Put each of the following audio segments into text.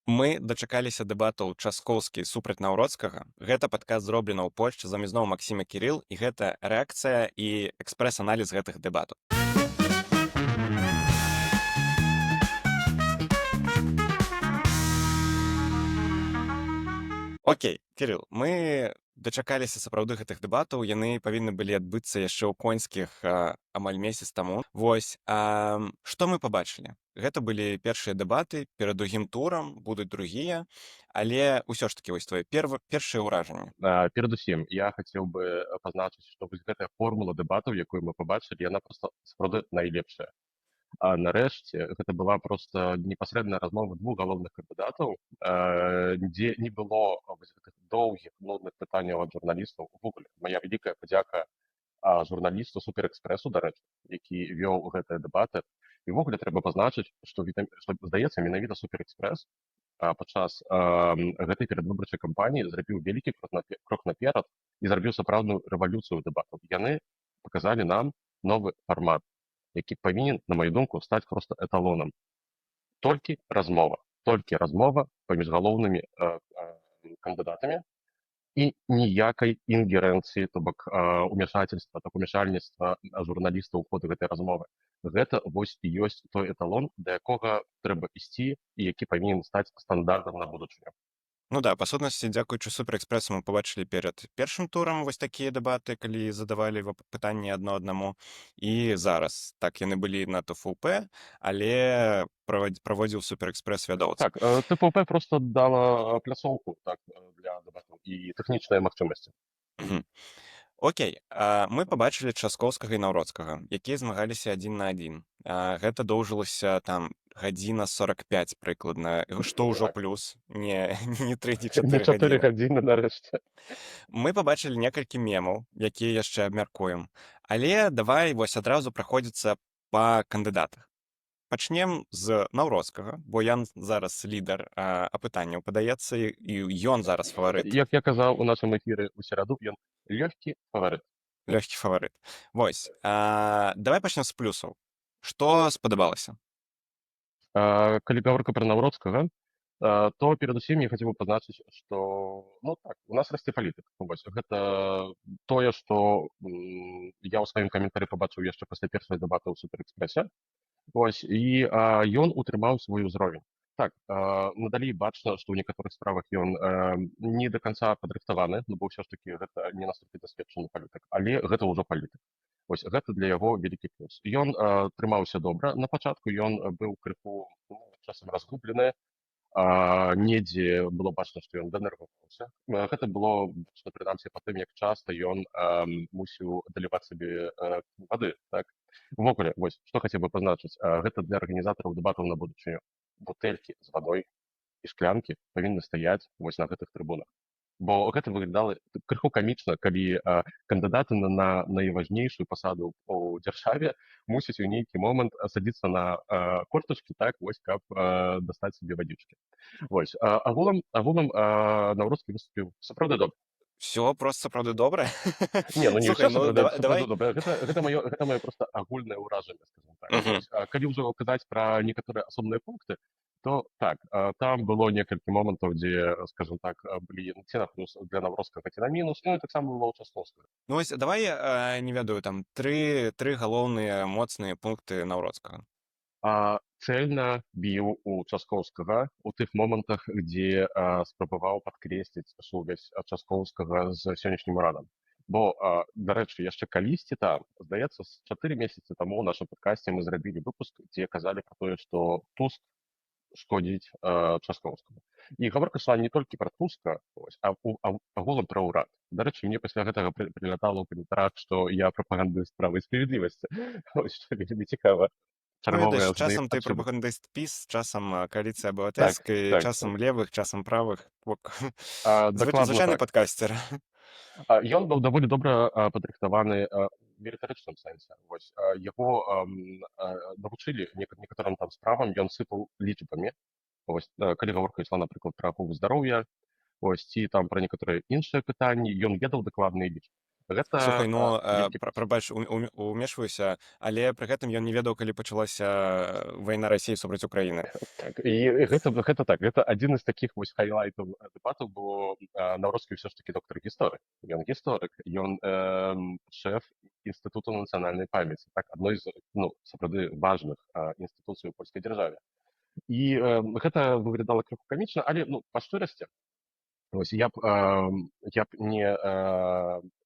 Мы дачакаліся дэбатаў Часкоўскі супраць Наўроцкага. Гэта падкаст зроблена ў Польшчы за зноў Максіма Кірыл, і гэта рэакцыя і экспрэс-аналіз гэтых дэбатаў. Окей, Кірыл, мы дачакаліся сапраўды гэтых дэбатаў. Яны павінны былі адбыцца яшчэ ў конскіх амаль месяц таму. Вось, што мы пабачылі? Гэта былі першыя дэбаты, перад другім турам будуць другія, але ўсё ж такі вось твоё першае ўражанне. Перадусім, я хацеў бы пазначыць, што вось гэтая формула дэбатаў, якую мы пабачылі, яна проста сапраўды найлепшая. А нарэшце гэта была проста непасрэдная размова двух галоўных кандыдатаў, дзе не было вось гэтых доўгіх нудных пытанняў ад журналістаў. Увогуле, мая вялікая падзяка журналісту суперэкспрэсу, дарэчы, які вёў гэтыя дэбаты. І ўвогуле трэба пазначыць, што здаецца, менавіта суперэкспрэс падчас гэтай перадвыбарчай кампаніі зрабіў вялікі крок наперад і зрабіў сапраўдную рэвалюцыю дэбатаў. Яны паказалі нам новы фармат, які павінен, на маю думку, стаць проста эталонам. Толькі размова паміж галоўнымі кандыдатамі і ніякай інгерэнцыі, то бок умяшательства, умяшальніцтва журналістаў у ход гэтай размовы. Гэта вось і ёсць той эталон, да якога трэба ісці і які павінен стаць стандартам на будучыню. Ну да, па сутнасці, дзякуючы суперэкспрэсу мы пабачылі перад першым турам вось такія дэбаты, калі задавалі пытанні адно аднаму. І зараз так яны былі на ТФУП, але праводзіў суперэкспрэс вядоўца. Так, ТФУП проста дала пляцоўку так, для дэбатаў і тэхнічныя магчымасці. Окей, мы пабачылі Часкоўскага і Наўроцкага, якія змагаліся адзін на адзін. Гэта доўжылася там гадзіна 45 прыкладна, што ўжо плюс, не 3, не 4 Не 4 гадзіны. гадзіны нарэшце. Мы пабачылі некалькі мемаў, якія яшчэ абмяркуем. Але давай вось адразу праходзіцца па кандыдатах. Пачнем з Наўроцкага, бо ён зараз лідар апытанняў, падаецца, і ён зараз фаварыт. Як я казаў у нашым эфіры ў сераду, ён лёгкі фаварыт. Лёгкі фаварыт. Вось, давай пачнем з плюсаў. Што спадабалася? Калі гаворка пра Наўроцкага, то перадусім я хацеў бы пазначыць, што ну так, у нас расце палітык. Вось, гэта тое, што я ў сваім каментары пабачыў яшчэ пасля першага дэбата ў суперэкспрэсе. Вось, і ён утрымаў свой узровень. Так, надалей бачна, што ў некаторых справах ён не да канца падрыхтаваны, ну, бо ўсё ж такі гэта не настолькі дасведчаны палітык, але гэта ўжо палітык. Вось, гэта для яго вялікі плюс. Ён трымаўся добра. На пачатку ён быў крыху часам разгублены, недзе было бачна, што ён данерваваўся. Гэта было бачна, прынамсі, па тым, як часта ён мусіў даліваць сабе вады, так? Увогуле, вось, што хацеў бы пазначыць, гэта для арганізатараў дэбатаў на будучыню. Бутэлькі з вадой і шклянкі павінны стаяць вось на гэтых трыбунах. Бо гэта выглядала крыху камічна, калі кандыдаты на найважнейшую пасаду ў дзяржаве мусяць у нейкі момант садзіцца на кортачкі, так, вось, каб дастаць сабе вадзічкі. Вось, агулам Наўроцкі выступіў сапраўды добра. Всё просто сапраўды добра? Не, ну не Слухай, ўсё давай... добра. Гэта маё проста агульнае ўражанне, скажем так. Калі ўжо казаць пра некаторыя асобныя пункты, то так, там было некалькі момантаў, дзе, скажем так, былі ці на плюс для Наўроцкага, ці на мінус, ну і таксама было ў Часкоўскага. Ну вось, давай, не ведаю, там, тры галоўныя моцныя пункты Наўроцкага. Цэльна біў у Часкоўскага у тых момантах, дзе спрабаваў падкрэсліць сувязь Часкоўскага з сённяшнім урадам. Бо, дарэчы, яшчэ калісьці там, здаецца, 4 месяцы таму ў нашым падкасці мы зрабілі выпуск, дзе казалі пра тое, што Туск шкодзіць Часкоўскаму. І гаворка ішла не толькі пра Туска, а агулам пра ўрад. Дарэчы, мне пасля гэтага прылятала ў каментарах, што я прапагандыст права і справядлівасці. Ось, што вельмі цікава. Ну, ведаеш, часам ты прапагандыст ПіС, часам кааліцыя абывательскай, часам левых, часам правых. Звычайны падкасцер. Ён быў даволі добра падрыхтаваны в рытарычным сэнсе. Вось, яго навучылі некаторым там справам, ён сыпаў лічбамі. Вось, калі гаворка ішла, напрыклад, пра ахову здароўя, ці там пра некаторыя іншыя пытанні, ён ведаў дакладныя лічбы. Гэта Слухай, ну, вялікі плюс. прабач, умешваюся, але пры гэтым ён не ведаў, калі пачалася вайна Расіі супраць Украіны. Так, і гэта так, гэта адзін з такіх вось хайлайтаў дэбатаў, бо Наўроцкі ўсё ж такі доктар гісторык. Ён гісторык, ён шэф інстытуту нацыянальнай памяці, так, адной з, ну, сапраўды важных інстытуцый у польскай дзяржаве. І гэта выглядала крыху камічна, але, ну, па шчырасці, вось я б не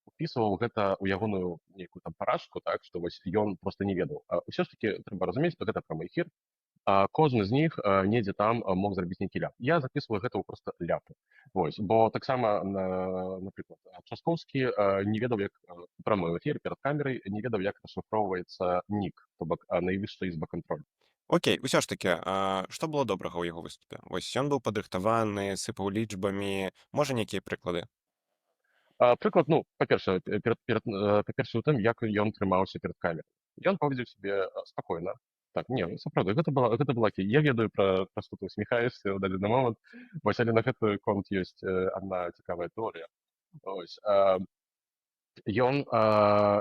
упісваў гэта ў ягоную нейкую там паражку, так, што вось ён проста не ведаў. Усё ж такі трэба разумець, што гэта прамы эфір, кожны з них недзе там мог зрабіць нейкі ляп. Я записываю гэта ў проста ляпы. Вось. Бо таксама, напрыклад, Часкоўскі не ведаў, як прамы эфір перад камерай, не ведаў, як расшыфроўваецца нік, то бок найвышэйшая ізба кантролю. Окей, усё ж такі, што было добрага ў яго выступе? Вось ён быў падрыхтаваны, сыпаў лічбамі, можа, нейкія прыклады? Прыклад, ну, па-першае, па-першае, у тым, як ён трымаўся перад камерай. Ён паводзіў сябе спакойна. Так, не, сапраўды, гэта была окей. Я ведаю пра што ты усміхаешся ў дадзены момант, вось, але на гэты конт ёсць адна цікавая тэорыя. Ось, ён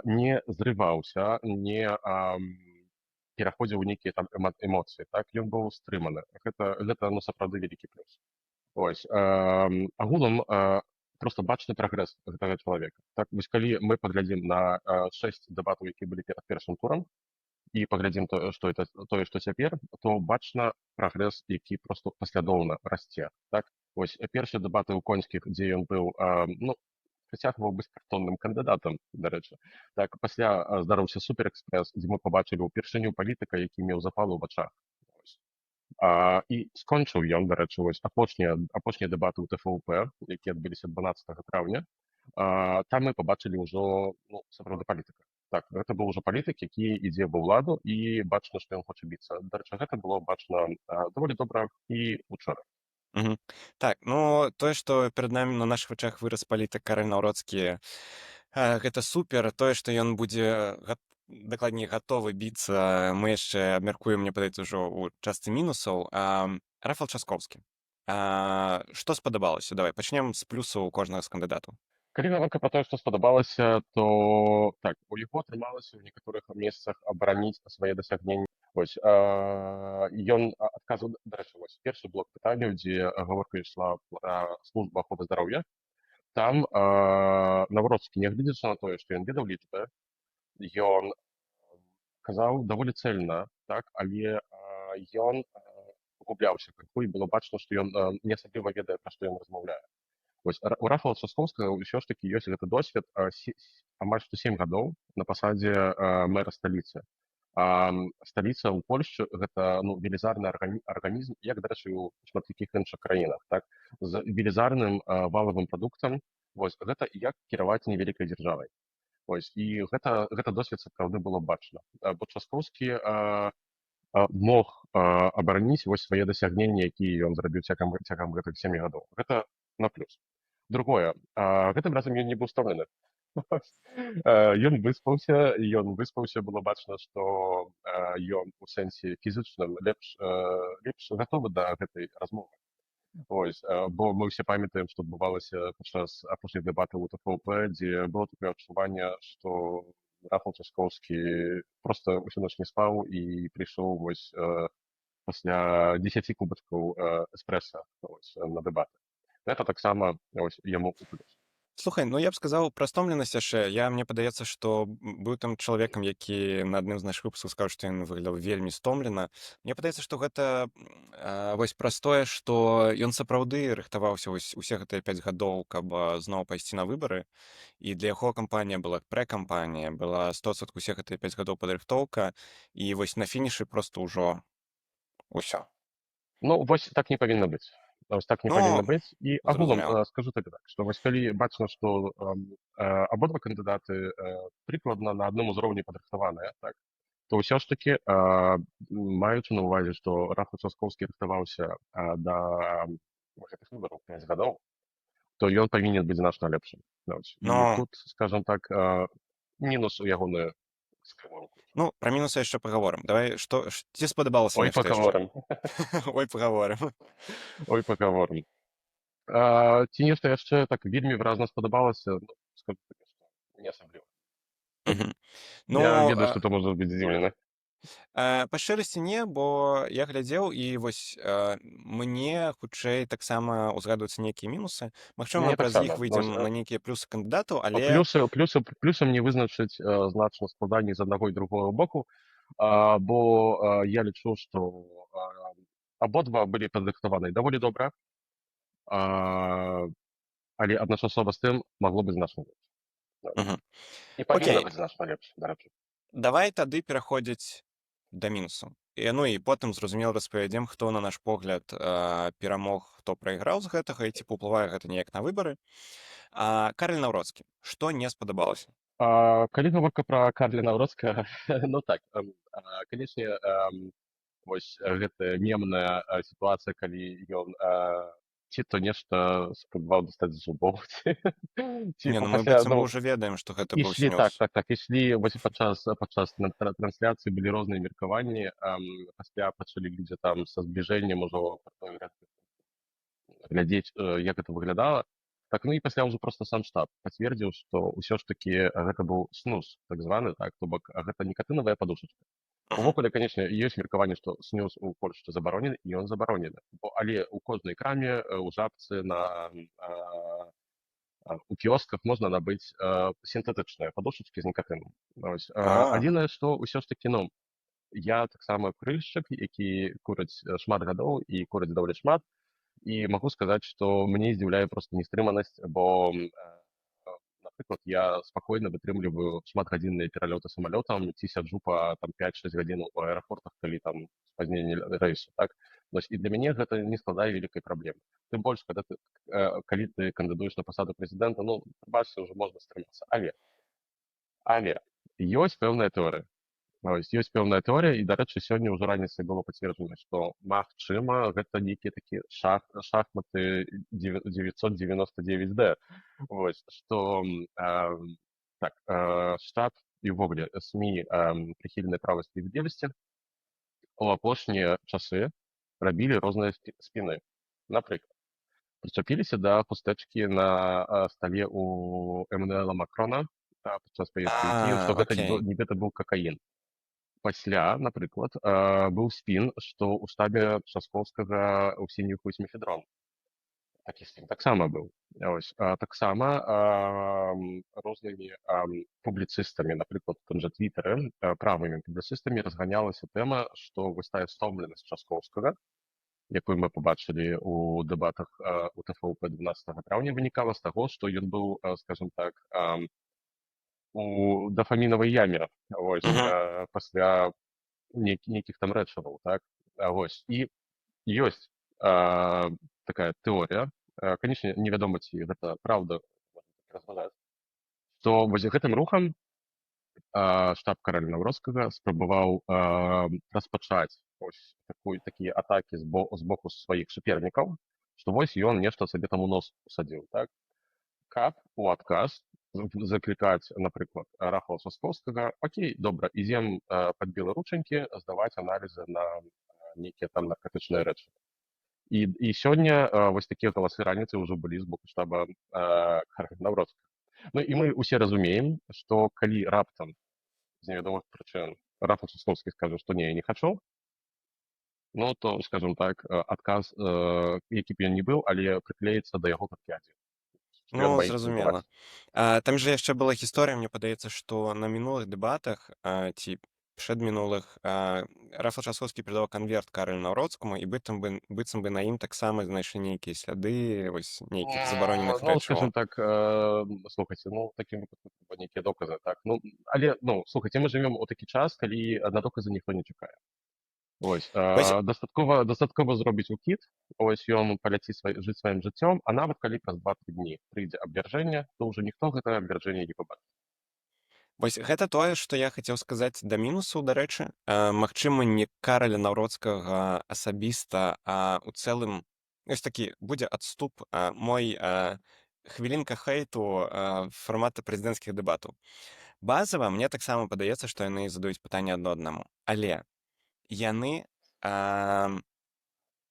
не зрываўся, не пераходзіў у нейкія там эмоцыі, так, ён быў стрыманы. Гэта ну, сапраўды вялікі плюс. Ось, агулам проста бачны прагрэс гэтага чалавека. Так, вось калі мы паглядзім на 6 дэбатаў, якія былі перад першым турам, і паглядзім тое, што цяпер, то бачна прагрэс, які проста паслядоўна расце. Так, вось першыя дэбаты ў конскіх, дзе ён быў, ну, працягваў быць картонным кандыдатам, дарэчы. Так, пасля здарыўся суперэкспрэс, дзе мы пабачылі ўпершыню палітыка, які меў запал у вачах. Ось. І скончыў ён, дарэчы, вось апошнія дэбаты ў ТФУП, якія адбыліся 12 траўня. Там мы пабачылі ўжо, ну, сапраўды палітыка. Так, гэта быў ужо палітык, які ідзе ва ўладу, і бачна, што ён хоча біцца. Дарэчы, гэта было бачна даволі добра і учора. Мгм. Так, ну, тое, што перад намі на нашых вачах вырас палітык Карэль Наўроцкі, гэта супер. Тое, што ён будзе дакладней гатовы біцца, мы яшчэ абмяркуем, мне падаецца, ўжо ў частцы мінусаў. Рафал Часкоўскі. Што спадабалася? Давай пачнем з плюсаў кожнага з кандыдатаў. Калі гаворка пра тое, што спадабалася, то так, у яго атрымалася ў некаторых месцах абараніць свае дасягненні. Вось, ён адказваў, дарэчы, вось першы блок пытанняў, дзе гаворка ішла пра службу аховы здароўя. Там Наўроцкі, нягледзячы на тое, што ён ведаў лічбы, ён казаў даволі цэльна, так, але ён губляўся крыху, і было бачна, што ён не асабліва ведае, пра што ён размаўляе. Вось, у Рафала Часкоўскага ўсё ж такі ёсць гэты досвед амаль што 7 гадоў на пасадзе мэра сталіцы. Сталіца ў Польшчы гэта ну, велізарны арганізм, як, дарэчы, у шматлікіх іншых краінах, так, з велізарным валавым прадуктам. Вось, гэта як кіраваць невялікай дзяржавай. Вось, і гэта досвед сапраўды было бачна. Бо Часкоўскі мог абараніць вось свае дасягненні, якія ён зрабіў цягам гэтых 7 гадоў. Гэта на плюс. Другое, гэтым разам ён не быў стомлены. Ён выспаўся, было бачна, што ён у сэнсе фізычным лепш гатовы да гэтай размовы. Ось, бо мы ўсе памятаем, што адбывалася падчас апошніх дэбатаў у ТФУП, дзе было такое адчуванне, што Рафал Часкоўскі проста ўсю ноч не спаў і прыйшоў вось пасля 10 кубачкаў эспрэса на дэбаты. Гэта таксама яму у плюс. Слухай, ну я б сказаў пра стомленасць яшчэ. Мне падаецца, што быў там чалавекам, які на адным з нашых выпускаў сказаў, што ён выглядаў вельмі стомлена. Мне падаецца, што гэта вось праз тое, што ён сапраўды рыхтаваўся вось усе гэтыя 5 гадоў, каб зноў пайсці на выбары. І для яго кампанія была прэ-кампанія, была 100% усе гэтыя 5 гадоў падрыхтоўка, і вось на фінішы проста ўжо ўсё. Ну, вось так не павінна быць. Вось так не павінна Ну, быць. І агулам зразумела. скажу табе так, што вось калі бачна, што абодва кандыдаты прыкладна на адным узроўні падрыхтаваныя, так, то ўсё ж такі, маючы на ўвазе, што Рафал Часкоўскі рыхтаваўся да гэтых выбараў 5 гадоў, то ён павінен быць значна лепшым. І Ну, тут, скажам так, мінус у ягоную скрывонку. ну, пра мінусы яшчэ пагаворым. Давай, ці спадабалася Ой, нешта яшчэ? пагаворым. Ой, пагаворым. Ой, пагаворым. Ці нешта яшчэ так вельмі выразна спадабалася, ну, скажу табе, што не асабліва. Мгм. Я Ну, ведаю, што ты можаш быць здзіўлены. па шчырасці не, бо я глядзеў і вось, мне хутчэй таксама ўзгадваюцца нейкія мінусы. Магчыма, мы Мне праз іх таксама. Ну, выйдзем на нейкія плюсы кандыдатаў, але плюсам не вызначыць значна складаней з аднаго і другога боку, бо я лічу, што абодва былі падрыхтаваны даволі добра, а, але адначасова з тым магло быць значна лепш. Да. мгм. І павінна Окей, быць значна лепш, дарэчы. давай тады пераходзіць да мінусу. Ну і потым зразумела распавядзем, хто на наш погляд перамог, хто прайграў з гэтага і ці паўплывае гэта неяк на выбары. Караль Наўроцкі, што не спадабалася? Калі гаворка пра Карля Наўроцкага, ну так, канечне, вось гэтая мемная сітуацыя, калі ён ці то нешта спрабаваў дастаць з зубоў, ці Не, ну мы пасля, быццам бы ну, ўжо ведаем, што гэта быў ішлі так, снюс. так, так, ішлі вось падчас трансляцыі былі розныя меркаванні, пасля пачалі людзі там са збліжэннем ужо глядзець, як гэта выглядала. Так, ну і пасля ўжо проста сам штаб пацвердзіў, што ўсё ж такі гэта быў снус, так званы, так, то бок гэта не катынавая падушачка. Мгм. Увогуле, канечне, ёсць меркаванне, што снюс у Польшчы забаронены, і ён забаронены. Але ў кожнай краме, у жабцы, у кіосках можна набыць сінтэтычныя падушачкі з нікатынам. А, Адзінае, што ўсё ж такі, ну, я таксама курыльшчык, які курыць шмат гадоў і курыць даволі шмат, і магу сказаць, што мне здзіўляе проста нестрыманасць, бо, напрыклад, я спакойна вытрымліваю шматгадзінныя пералёты самалётам ці сяджу па там 5-6 гадзін у аэрапортах, калі там спазненне рэйсу, так. Вось, і для мяне гэта не складае вялікай праблемы. Тым больш, калі ты кандыдуеш на пасаду прэзідэнта, ну, бачыце, ўжо можна стрымацца. Але ёсць пэўная тэорыя. Вось, ёсць пэўная тэорыя, і, дарэчы, сёння ўжо раніцай было пацверджана, што, магчыма, гэта нейкі такі шахматы 999D. Вось, што так, штат і ўвогуле СМІ, прыхільныя правай справядлівасці у апошнія часы рабілі розныя спіны. Напрыклад, прычапіліся да хустэчкі на стале у Эммануэла Макрона падчас паездкі ў Кіеў, што гэта окей. нібыта быў какаін. Пасля, напрыклад, быў спін, што ў штабе Часкоўскага ўсе нюхаюць мефедрон. Такі спін таксама быў. Вось, таксама рознымі публіцыстамі, напрыклад, у тым жа твітары, правымі публіцыстамі разганялася тэма, што вось тая стомленасць Часкоўскага, якую мы пабачылі ў дэбатах у ТФУП 12 траўня, вынікала з таго, што ён быў, скажем так, у дафамінавай яме, вось, Мгм. пасля нейкіх там рэчываў, так. Вось, і ёсць такая тэорыя, канечне, невядома, ці гэта праўда, разважаць, што вось гэтым рухам штаб караля Наўроцкага спрабаваў распачаць такія атакі з боку сваіх супернікаў, што вось ён нешта сабе там у нос усадзіў, так. Каб у адказ заклікаць, напрыклад, Рафала Часкоўскага: окей, добра, ідзем пад беларучанькі здаваць аналізы на нейкія там наркатычныя рэчы. І сёння вось такія галасы раніцы ўжо былі з боку штаба караля Наўроцкага. Ну і мы ўсе разумеем, што калі раптам з невядомых прычын Рафал Часкоўскі скажа, што не, я не хачу, ну то, скажем так, адказ, які б ён не быў, але прыклеіцца да яго падпяці. Ён Ну, баіцца зразумела. рызыкаваць. Там жа яшчэ была гісторыя, мне падаецца, што на мінулых дэбатах, ці прадмінулых, Рафал Часоўскі перадаваў канверт Каралю Наўроцкаму, і быццам бы на ім таксама знайшлі нейкія сляды вось нейкіх забароненых Ну, рэчываў. скажем так, слухайце, ну, в такім выпадку трэба нейкія доказы, так. Ну, але, ну, слухайце, мы жывём у такі час, калі на доказы ніхто не чакае. Вось, Вось дастаткова зробіць укід, ось ён паляціць жыць сваім жыццём, а нават калі праз 2-3 дні прыйдзе абвяржэнне, то ўжо ніхто гэта абвяржэнне не пабачыць. Вось гэта тое, што я хацеў сказаць да мінусаў, дарэчы. Магчыма, не Караля Наўроцкага асабіста, а ў цэлым ёсць такі будзе адступ, мой хвілінка хэйту фармата прэзідэнцкіх дэбатаў. Базава мне таксама падаецца, што яны задаюць пытанне адно аднаму. Але яны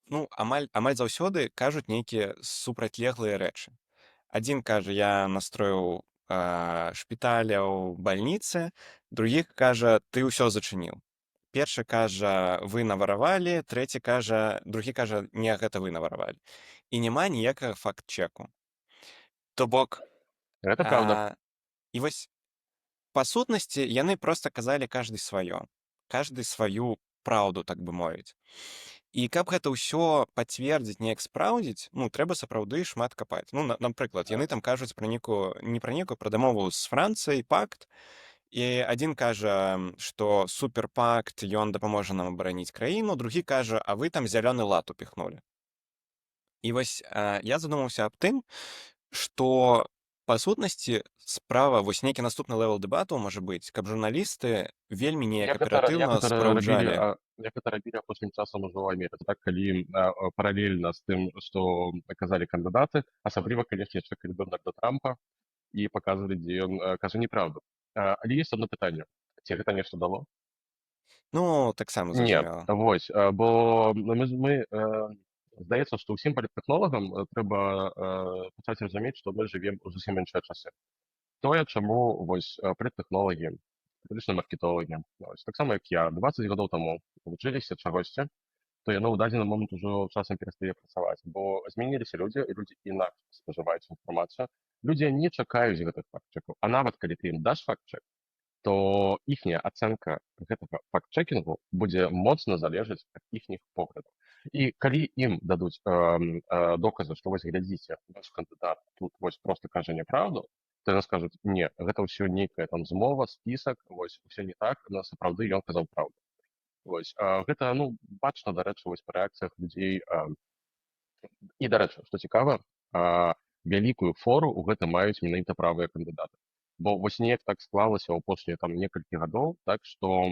ну, амаль заўсёды кажуць нейкія супрацьлеглыя рэчы. Адзін кажа, я настроіў шпіталяў, бальніцы, другі кажа, ты ўсё зачыніў. Першы кажа, вы наваравалі, другі кажа, не, гэта вы наваравалі. І няма ніякага факт-чеку. То бок, Это правда. а, і вось па сутнасці яны проста казалі кажды сваё, кажды сваю праўду, так бы мовіць. І каб гэта ўсё пацвердзіць, неяк спраўдзіць, ну, трэба сапраўды шмат капаць. Ну, напрыклад, яны там кажуць пра не пра некую, пра дамову з Францыяй, пакт, і адзін кажа, што суперпакт, ён дапаможа нам абараніць краіну, другі кажа, а вы там зялёны лад упіхнулі. І вось я задумаўся аб тым, што па сутнасці справа вось нейкі наступны левел дэбатаў можа быць, каб журналісты вельмі неяк аператыўна спраўджалі. Як гэта рабілі апошнім часам ужо ў Амерыцы, так, калі паралельна з тым, што казалі кандыдаты, асабліва, калі яшчэ калі Дональда Трампа, і паказвалі, дзе ён кажа неправду. Але ёсць одно пытанне. Ці гэта нешта дало? Ну, таксама Не, зразумела. вось, бо здаецца, што ўсім паліттэхнолагам трэба пачаць разумець, што мы жывем у зусім іншыя часы. Тое, чаму вось паліттэхнолагі, палітычныя маркетолагі, вось, таксама як я, 20 гадоў таму вучыліся чагосьці, то яно ў дадзены момант ужо часам перастае працаваць, бо змяніліся людзі, і людзі інакш спажываюць інфармацыю. Людзі не чакаюць гэтых факт-чекаў, а нават калі ты ім даш факт-чек, то іхняя ацэнка гэтага факт-чекінгу будзе моцна залежаць ад іхніх поглядаў. І калі ім дадуць доказы, што вось глядзіце, ваш кандыдат тут вось проста кажа няправду, то яны скажуць, не, гэта ўсё нейкая там змова, спісак, вось усё не так, сапраўды ён казаў праўду. Вось, гэта, ну, бачна, дарэчы, вось па рэакцыях людзей. І, дарэчы, што цікава, вялікую фору ў гэтым маюць менавіта правыя кандыдаты. Бо вось неяк так склалася ў апошнія там некалькі гадоў, так што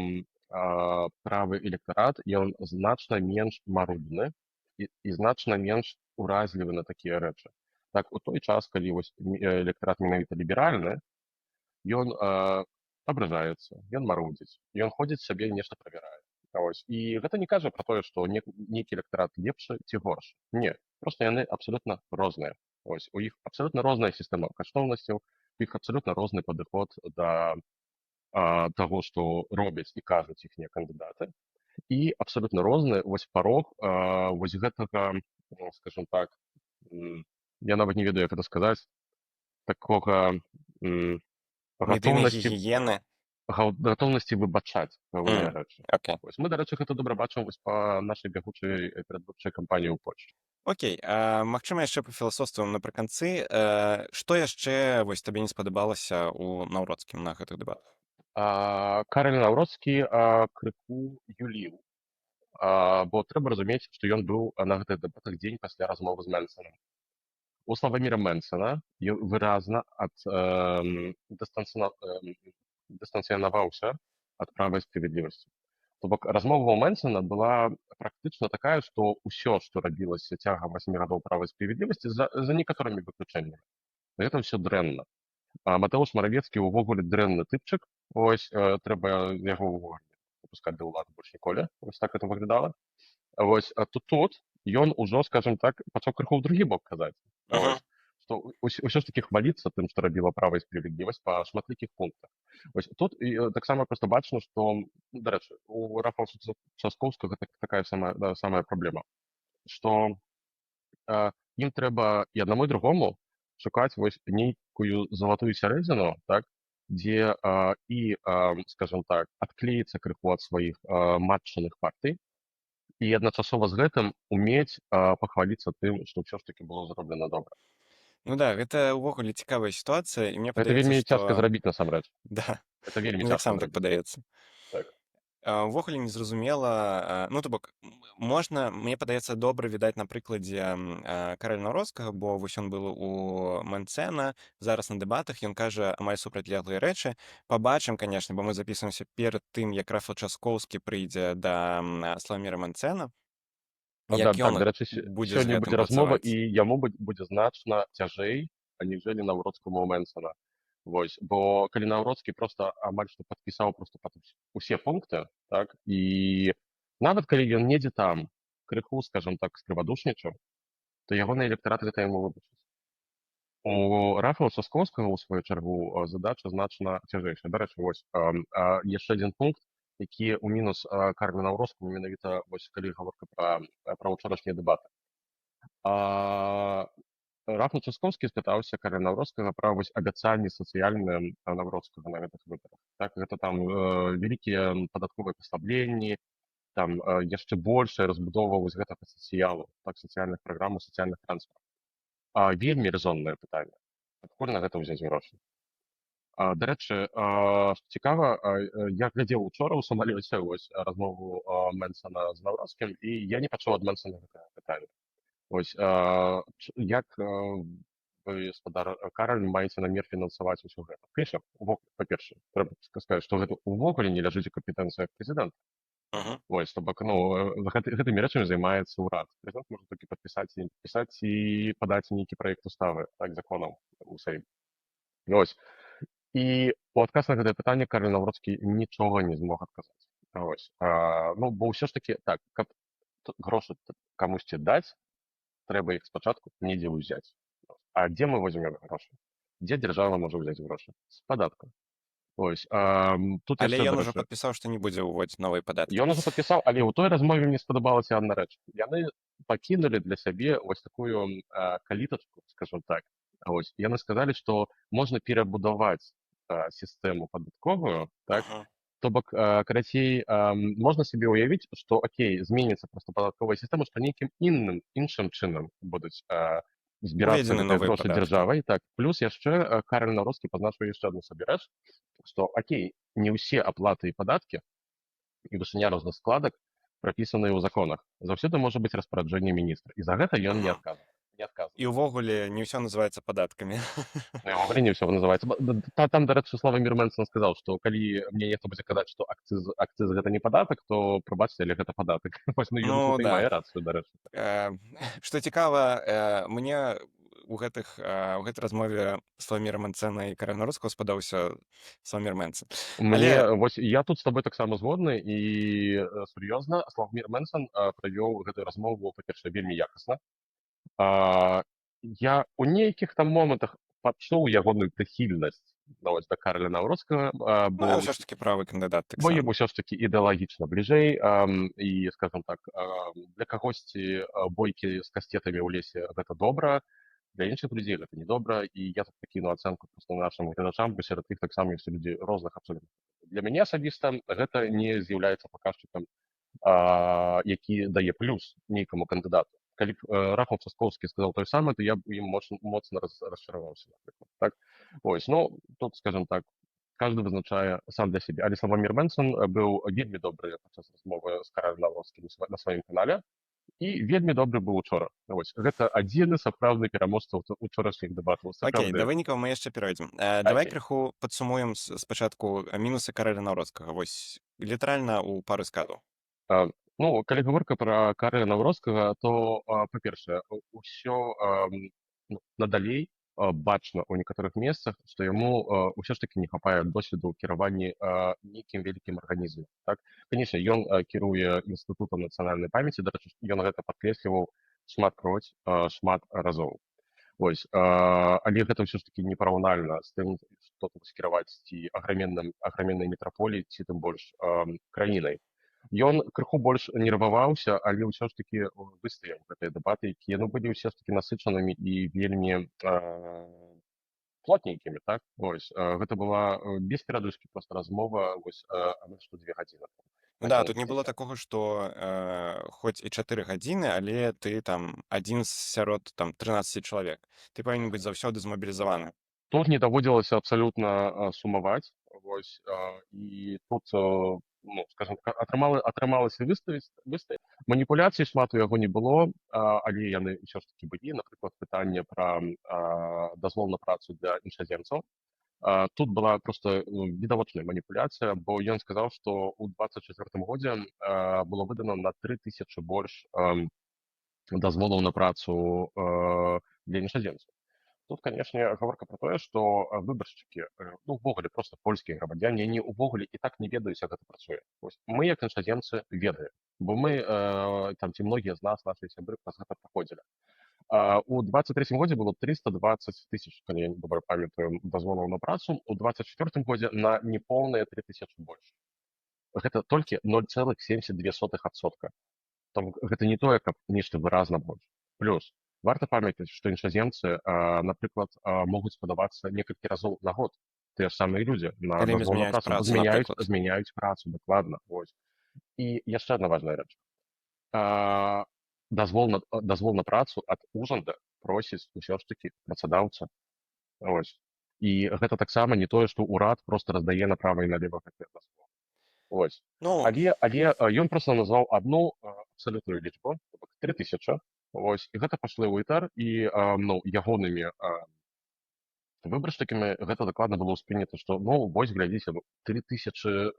правы электарат, ён значна менш марудны і значна менш уразлівы на такія рэчы. Так, у той час, калі вось электарат менавіта ліберальны, ён абражаецца, ён марудзіць, ён ходзіць сабе нешта правярае. Ось. І гэта не кажа пра тое, што нейкі электарат лепшы ці горш. Не, проста яны абсалютна розныя. Ось. У іх абсалютна розная сістэма каштоўнасцяў, у іх абсалютна розны падыход да таго, што робяць і кажуць іхнія кандыдаты. І абсалютна розны вось парог вось гэтага, скажем так, я нават не ведаю, як гэта сказаць, такога Медыйнай гатоўнасці гігіены. гатоўнасці выбачаць пэўныя рэчы. Окей. Вось мы, дарэчы, гэта добра бачым вось па нашай бягучай перадвыбарчай кампаніі ў Польшчы. Окей, магчыма, яшчэ пафіласофствуем напрыканцы. Што яшчэ вось табе не спадабалася ў Наўродскім на гэтых дэбатах? Караль Наўродскі крыху юліў, бо трэба разумець, што ён быў на гэтых дэбатах дзень пасля размовы з Мэнсанам. У Славаміра Мэнсана выразна дыстанцыянаваўся ад правай справядлівасці. То бок размова ў Мэнсана была практычна такая, што ўсё, што рабілася цягам 8 гадоў правай справядлівасці, за некаторымі выключэннямі, гэта ўсё дрэнна. Матэуш Маравецкі ўвогуле дрэнны тыпчык, ось трэба яго ўвогуле пускаць да ўлады больш ніколі, вось так гэта выглядала. Вось тут ён ужо, скажем так, пачаў крыху ў другі бок казаць. Што ўсё ж такі хваліцца тым, што рабіла права і справядлівасць па шматлікіх пунктах. Ось тут таксама проста бачна, што, дарэчы, у Рафала Часкоўскага такая самая праблема, што ім трэба і аднаму і другому шукаць вось нейкую залатую сярэдзіну, так, дзе скажем так, адклеіцца крыху ад сваіх матчаных партый, і адначасова з гэтым умець пахваліцца тым, што ўсё ж такі было зроблена добра. Ну да, гэта ўвогуле цікавая сітуацыя, і мне Гэта падаецца, вельмі што... цяжка зрабіць насамрэч. Да, Гэта вельмі мне цяжка таксама так зрабіць. падаецца. Так. Увогуле незразумела, ну, то бок, можна, мне падаецца, добра відаць на прыкладзе Караля Наўродскага, бо вось ён быў у Мэнсена, зараз на дэбатах, ён кажа амаль супрацьлеглыя рэчы. Пабачым, канешне, бо мы запісваемся перад тым, як Рафал Часкоўскі прыйдзе да Славаміра Мэнсена, як ён Дарэчы, будзе з сёння гэтым будзе размова, працаваць. і яму будзе значна цяжэй, аніжэлі Наўродскаму ў Мэнсана. Вось, бо калі Наўродскі проста амаль што падпісаў проста усе пункты, так, і нават калі ён недзе там крыху, скажем так, скрывадушнічаў, то ягоны электарат гэта яму выбачыць. У Рафала Часкоўскага, у сваю чаргу, задача значна цяжэйшая. Дарэчы, вось яшчэ адзін пункт, які ў мінус Карла Наўроцкаму менавіта вось калі гаворка пра ўчорашнія дэбаты. А, Рафал Часкоўскі спытаўся Карла Наўроцкага пра вось абяцанні сацыяльныя Наўроцкага на гэтых выбарах. Так, гэта там вялікія падатковыя паслабленні, там яшчэ большая разбудова вось гэтага сацыялу, так, сацыяльных праграм, сацыяльных трансфертаў. Вельмі рэзоннае пытанне. Адкуль на гэта ўзяць грошы? Дарэчы, што цікава, я глядзеў учора ў самалёце вось размову Мэнсана з Наўроцкім, і я не пачуў ад Мэнсана гэтага пытання. Вось як вы, спадар Караль, маеце намер фінансаваць усё гэта? Конечно, па-першае, трэба сказаць, што гэта ўвогуле не ляжыць у кампетэнцыях прэзідэнта. Мгм. Вось, то бок, ну, гэтымі рэчамі займаецца ўрад. Прэзідэнт можа толькі падпісаць і падаць нейкі праект уставы, так, законаў у Сейм. Вось. І у адказ на гэтае пытанне Карл Наўроцкі нічога не змог адказаць. Вось. Ну, бо ўсё ж такі, так, каб грошы камусьці даць, трэба іх спачатку недзе ўзяць. А дзе мы возьмем грошы? Дзе дзяржава можа ўзяць грошы? З падатку. Вось. Тут Але яшчэ, ён ужо дарэчы, падпісаў, што не будзе ўводзіць новыя падаткі. ён ужо падпісаў, але ў той размове мне спадабалася адна рэч. Яны пакінулі для сябе вось такую калітачку, скажем так. Вось. Яны сказалі, што можна перабудаваць сістэму падатковую, так, Мгм. то бок, карацей, можна сабе ўявіць, што окей, зменіцца проста падатковая сістэма, што нейкім іншым чынам будуць збірацца Уведзены гэтыя новыя грошы падаткі. дзяржавай. Так, плюс яшчэ Карл Наўроцкі пазначыў яшчэ адну сабе рэч, што окей, не ўсе аплаты і падаткі і вышыня розных складак прапісаныя ў законах. Заўсёды можа быць распараджэнне міністра. І за гэта ён не Мгм. адказвае. Не адказвае. І ўвогуле не ўсё называецца падаткамі. Ну, і ўвогуле не ўсё называецца. Там, дарэчы, Славамір Мэнсон сказаў, што калі мне нехта будзе казаць, што акцыз гэта не падатак, то прабачце, але гэта падатак. Вось, ну, ён Ну тут і да. мае рацыю, дарэчы. Што цікава, мне у гэтай размове Славаміра Мэнсена і Карля Наўроцкага спадаўся Славамір Мэнсэн. Але Вось я тут з табой таксама згодны і сур'ёзна, Славамір Мэнсон правёў гэтую размову, па-першае, вельмі якасна. Я у нейкіх там момантах пачуў ягоную прыхільнасць нават да Карля Наўроцкага, ну, я ўсё ж такі правы кандыдат бо ім таксама. усё ж такі ідэалагічна бліжэй, і, скажам так, для кагосьці бойкі з кастетамі ў лесе гэта добра, для іншых людзей гэта не добра, і я тут пакіну ацэнку проста нашым гледачам, бо сярод іх таксама ёсць людзі розных абсолютна. Для мяне асабіста гэта не з'яўляецца паказчыкам, які дае плюс нейкаму кандыдату. Калі б Рафал Часкоўскі сказаў тое самае, то я б ім моцна расчараваўся, напрыклад. Так? Ось, ну, тут, скажем так, каждый вызначае сам для сябе. Але Славамір Мэнсон быў вельмі добры падчас размовы з Каралем Наўроцкім на сваім канале, і вельмі добры быў учора. Вось, гэта адзіны сапраўдны пераможца учорашніх дэбатаў. Окей, да Сапраўды. вынікаў мы яшчэ перайдзем. Давай Окей. крыху падсумуем спачатку мінусы Карля Наўроцкага. Вось літаральна ў пары складаў. Ну, калі гаворка пра Карля Наўроцкага, то, па-першае, усё надалей бачна ў некаторых месцах, што яму ўсё ж такі не хапае досведу ў кіраванні нейкім вялікім арганізмам. Так? Канечне, ён кіруе інстытутам нацыянальнай памяці, дарэчы, ён гэта падкрэсліваў шмат разоў. Вось, але гэта ўсё ж такі непараўнальна з тым, што тут скіраваць ці аграменнай метраполіі, ці тым больш краінай. Ён крыху больш нерваваўся, але ўсё ж такі выстаяў гэтыя дэбаты, якія былі ўсе ж такі насычанымі і вельмі плотненькімі, так? Вось, гэта была без перадышкі проста размова, вось, амаль што 2 гадзіны. Да, тут не было такога, што хоць і 4 гадзіны, але ты там адзін сярод там 13 чалавек. Ты павінен быць заўсёды змабілізаваны. Тут не даводзілася абсалютна сумаваць. Вось, і тут, ну, скажем так, атрымалася выстаяць. Маніпуляцый шмат у яго не было, але яны ўсё ж такі былі. Напрыклад, пытанне пра дазвол на працу для іншаземцаў. Тут была проста відавочная маніпуляцыя, бо ён сказаў, што ў 24 годзе было выдана на 3000 больш дазволаў на працу для іншаземцаў. Тут, канешне, гаворка пра тое, што выбаршчыкі, ну, увогуле проста польскія грамадзяне, яны ўвогуле і так не ведаюць, як гэта працуе. Вось. Мы, як іншаземцы, ведаем, бо мы, там, ці многія з нас, нашыя сябры, праз гэта праходзілі. У 23 годзе было 320 тысяч, калі я не добра памятаю, дазволаў на працу. У 24 годзе на неполныя 3000 больш. Гэта толькі 0,72%. Там гэта не тое, каб нешта выразна больш. Плюс варта памятаць, што іншаземцы, напрыклад, могуць падавацца некалькі разоў на год. Тыя ж самыя людзі на Калі ім дазвол на змяняюць працу, бо працу, напрыклад. змяняюць працу, дакладна. Вось. І яшчэ адна важная рэч. А, дазвол на працу ад ужанда просіць усё ж такі працадаўца. Вось. І гэта таксама не тое, што ўрад проста раздае направа і налева гэтыя дазволы. Вось. Ну, Але ён проста назваў адну абсалютную лічбу, то бок 3000. Вось. І гэта пайшло ў этар, і ну, ягонымі выбаршчыкамі гэта дакладна было ўспрынята, што ну вось глядзіце, 3000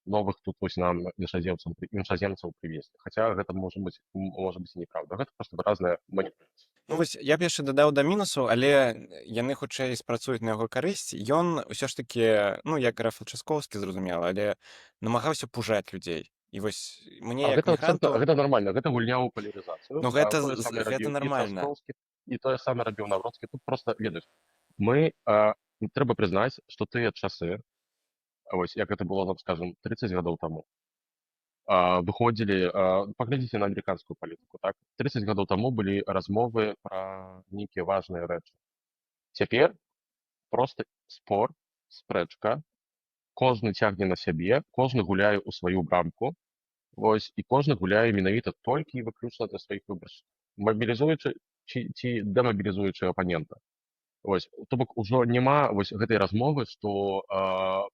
новых тут вось нам іншаземцаў прывезлі. Хаця гэта можа быць і неправда. Гэта проста выразная маніпуляцыя. ну вось я б яшчэ дадаў да мінусу, але яны хутчэй спрацуюць на яго карысць. Ён усё ж такі, ну, як Рафал Часкоўскі, зразумела, але намагаўся пужаць людзей. І вось мне як Гэта абсолютно, мігранту, гэта нармальна, гэта гульня ў палярызацыю. ну гэта, Тое самае гэта рабіў і нармальна. Часкоўскі, і тое самае рабіў Навроцкі. Тут проста ведаеш, трэба прызнаць, што тыя часы, вось як гэта было, там, скажем, 30 гадоў таму, выходзілі, паглядзіце на амерыканскую палітыку, так? 30 гадоў таму былі размовы пра нейкія важныя рэчы. Цяпер проста спор, спрэчка, кожны цягне на сябе, кожны гуляе ў сваю брамку, вось, і кожны гуляе менавіта толькі і выключна для сваіх выбаршчыкаў, мабілізуючы ці дэмабілізуючы апанента. Вось, то бок ужо няма вось гэтай размовы, што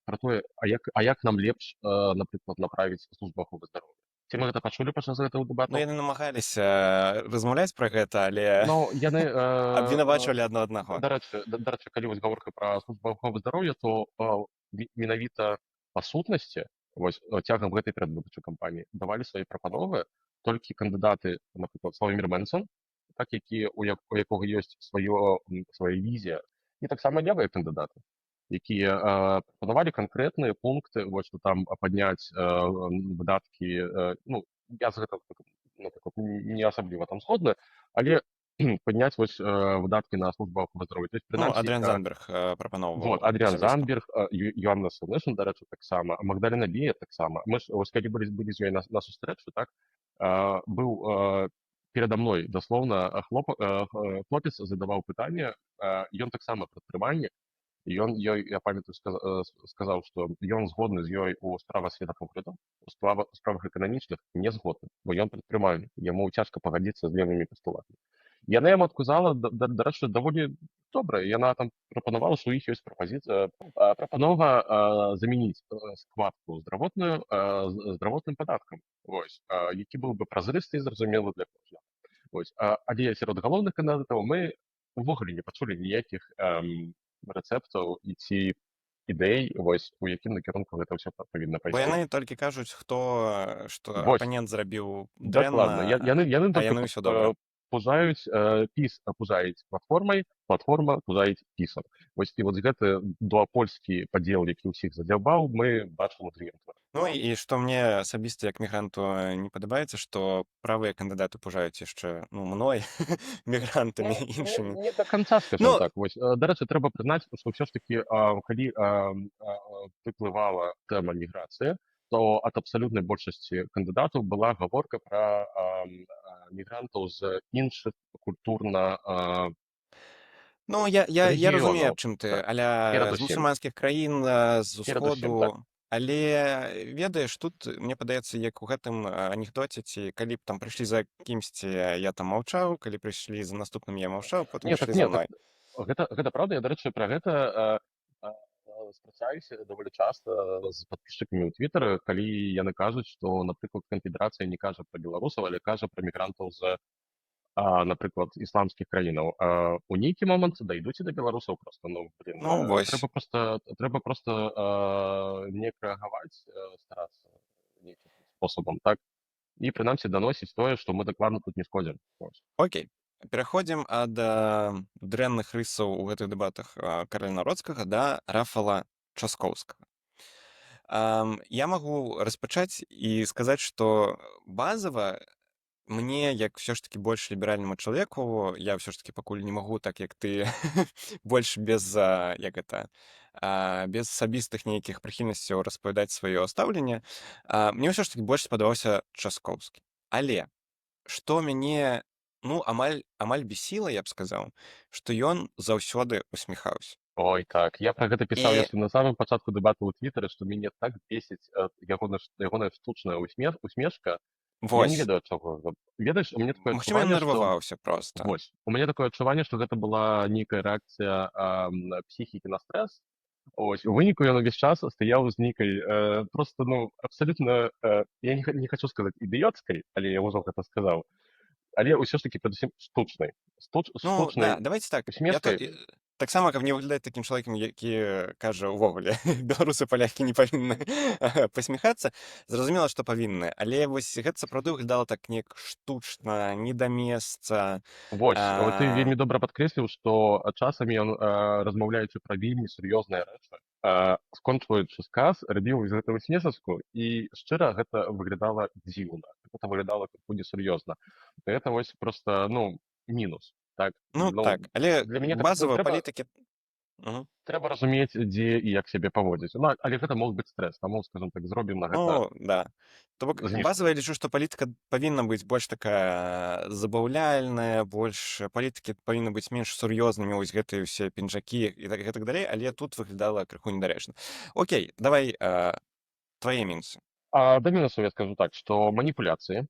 пра тое, як нам лепш, напрыклад, направіць службу аховы здароўя. Ці мы гэта пачулі падчас гэтага Ну, дэбату? яны намагаліся размаўляць пра гэта, але Ну, яны, абвінавачвалі адно аднаго. дарэчы, калі вось гаворка пра службу аховы здароўя, то менавіта па сутнасці, вось цягам гэтай перадвыбарчай кампаніі давалі свае прапановы толькі кандыдаты, напрыклад, Слаўмір Мэнсон, так, у якога ёсць свая візія, і таксама левыя кандыдаты, якія прапанавалі канкрэтныя пункты, вось што там падняць выдаткі, ну, я з гэтым, напрыклад, не асабліва там згодны, але падняць вось выдаткі на службу аховы здароўя. То есть, Ну, прынамсі, Адрыан Занберг вот, прапаноўваў Адрыан асабіста. Занберг, Йоанна Сенешн, дарэчы, таксама, Магдалена Бея таксама. Мы ж, вось, калі былі з ёй на сустрэчы, так, быў перада мной, даслоўна, хлопец задаваў пытанне, ён таксама прадпрымальнік, і ён ёй, я памятаю, сказаў, што ён згодны з ёй у справах светапогляду, у справах эканамічных не згодны, бо ён прадпрымальнік, яму цяжка пагадзіцца з левымі пастулатамі. Яна яму адказала, дарэчы, даволі добра. Яна там прапанавала, што ў іх ёсць прапанова замяніць складку здравотную здравотным падаткам, вось, які быў бы празрысты і зразумелы для кожнага. Вось, але сярод галоўных кандыдатаў мы увогуле не пачулі ніякіх рэцэптаў і ці ідэй, вось, у якім накірунку гэта ўсё павінна Бо пайсці. яны толькі кажуць, што Вось, апанент зрабіў дакладна. дрэнна, Яны а толькі яны ўсё добра. пужаюць, піс пужаюць платформай, платформа пужаюць пісам. Вось, і вось гэты дуапольскі падзел, які ўсіх задзяўбаў, мы бачым у другім твары. Ну і што мне асабіста як мігранту не падабаецца, што правыя кандыдаты пужаюць яшчэ, ну, мной, мігрантамі іншымі. Не да канца, скажем Ну, так. Вось, дарэчы, трэба прызнаць, што ўсё ж такі, калі выплывала тэма міграцыі, то ад абсалютнай большасці кандыдатаў была гаворка пра мігрантаў з іншых культурна ну я разумею, рэгіёнаў. аб чым ты, Так, аля з перадусім. мусульманскіх краін, з Перадусім, так. усходу. Але ведаеш, тут мне падаецца, як у гэтым анекдоце, ці калі б там прыйшлі за кімсьці, я там маўчаў, калі прыйшлі за наступным, я маўчаў, потым Не, ішлі так за не, так мной. гэта правда. Я, дарэчы, пра гэта спрачаюся даволі часта з падпісчыкамі ў твітары, калі яны кажуць, што, напрыклад, канфедэрацыя не кажа пра беларусаў, але кажа пра мігрантаў з, напрыклад, ісламскіх краінаў. У нейкі момант дайдуць і да беларусаў проста. Ну, блін, Ну, вось. трэба проста неяк рэагаваць, старацца нейкім спосабам, так? І, прынамсі, даносіць тое, што мы дакладна тут не шкодзім. Окей. Пераходзім ад дрэнных рысаў у гэтых дэбатах Карля Навроцкага да Рафала Часкоўскага. Я магу распачаць і сказаць, што базава мне, як все ж таки больш ліберальнаму чалавеку, я ўсё ж таки пакуль не магу так, як ты, больш без, як гэта, без асабістых нейкіх прыхільнасцяў распавядаць сваё стаўленне. Мне ўсё ж таки больш спадабаўся Часкоўскі. Але што мяне, ну, амаль бесіла, я б сказаў, што ён заўсёды усміхаўся. Ой, так. Я пра гэта пісаў І яшчэ на самым пачатку дэбату ў Твітары, што мяне так бесіць ягоная штучная усмешка. Я не вось, ведаю ад чаго. Ведаеш, у мяне такое магчыма, ён адчуванне, што нерваваўся проста. вось, у мяне такое адчуванне, што гэта была нейкая рэакцыя псіхікі на стрэс. Ось, у выніку ён увесь час стаяў з нейкай проста, ну, абсалютна, я не хачу сказаць ідыёцкай, але я ўжо гэта сказаў, але ўсё ж такі перадусім штучнай. Ну Штучнай да, давайте так. усмешкай. Таксама, каб не выглядаць такім чалавекам, які кажа ўвогуле, беларусы, палякі не павінны пасміхацца. Зразумела, што павінны, але вось гэта сапраўды выглядала так неяк штучна, не да месца. Вось, ты А, вельмі добра падкрэсліў, што часамі ён, размаўляючы пра вельмі сур'ёзныя рэчы, скончваючы сказ, рабіў з гэтага смесачку, і шчыра гэта выглядала дзіўна. Гэта выглядала крыху несур'ёзна. Гэта вось проста, ну, мінус. Так, ну ну, так, але для мяне так базава трэба палітыкі. Мгм. трэба разумець, дзе і як сябе паводзіць. Ну, але гэта мог быць стрэс, таму, скажам так, зробім на гэта Ну да. То бок зніжку. базава я лічу, што палітыка павінна быць больш такая забаўляльная, больш палітыкі павінны быць менш сур'ёзнымі, вось гэтыя ўсе пінжакі і гэтак далей, але тут выглядала крыху недарэчна. Окей, давай твае мінусы. Да мінусаў я скажу так, што маніпуляцыі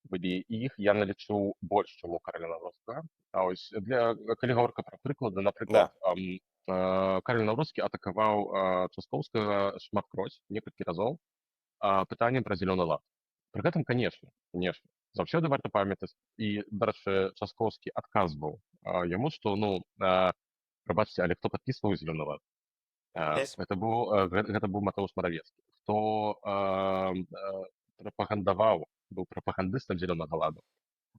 былі, і іх я налічу больш, чым у Карля Навроцкага. А ось калі гаворка пра прыклады, напрыклад, Да. Карл Навроцкі атакаваў Часкоўскага шматкроць, некалькі разоў, пытаннем пра зялёны лад. Пры гэтым, канешне, заўсёды варта памятаць, і, дарэчы, Часкоўскі адказваў яму, што, ну, прабачце, але хто падпісваў зялёны лад? Есть. Гэта быў Матэуш Маравецкі, хто прапагандаваў, быў прапагандыстам зялёнага ладу.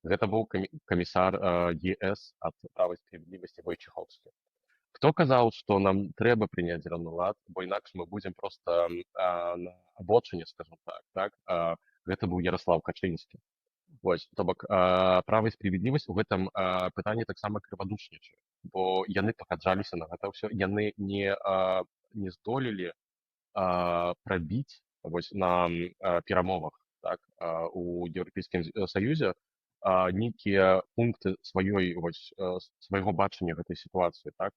Гэта быў камісар ЕС ад правай справядлівасці Войчеховскі. Хто казаў, што нам трэба прыняць зялёны лад, бо інакш мы будзем проста на абочыне, скажем так. Гэта быў Ярослаў Качынскі. Вось, то бок, права і справядлівасць у гэтым пытанні таксама крывадушнічае, бо яны пагаджаліся на гэта ўсё, яны не здолелі прабіць вось на перамовах, так, у Еўрапейскім Саюзе нейкія пункты свайго бачання гэтай сітуацыі, так.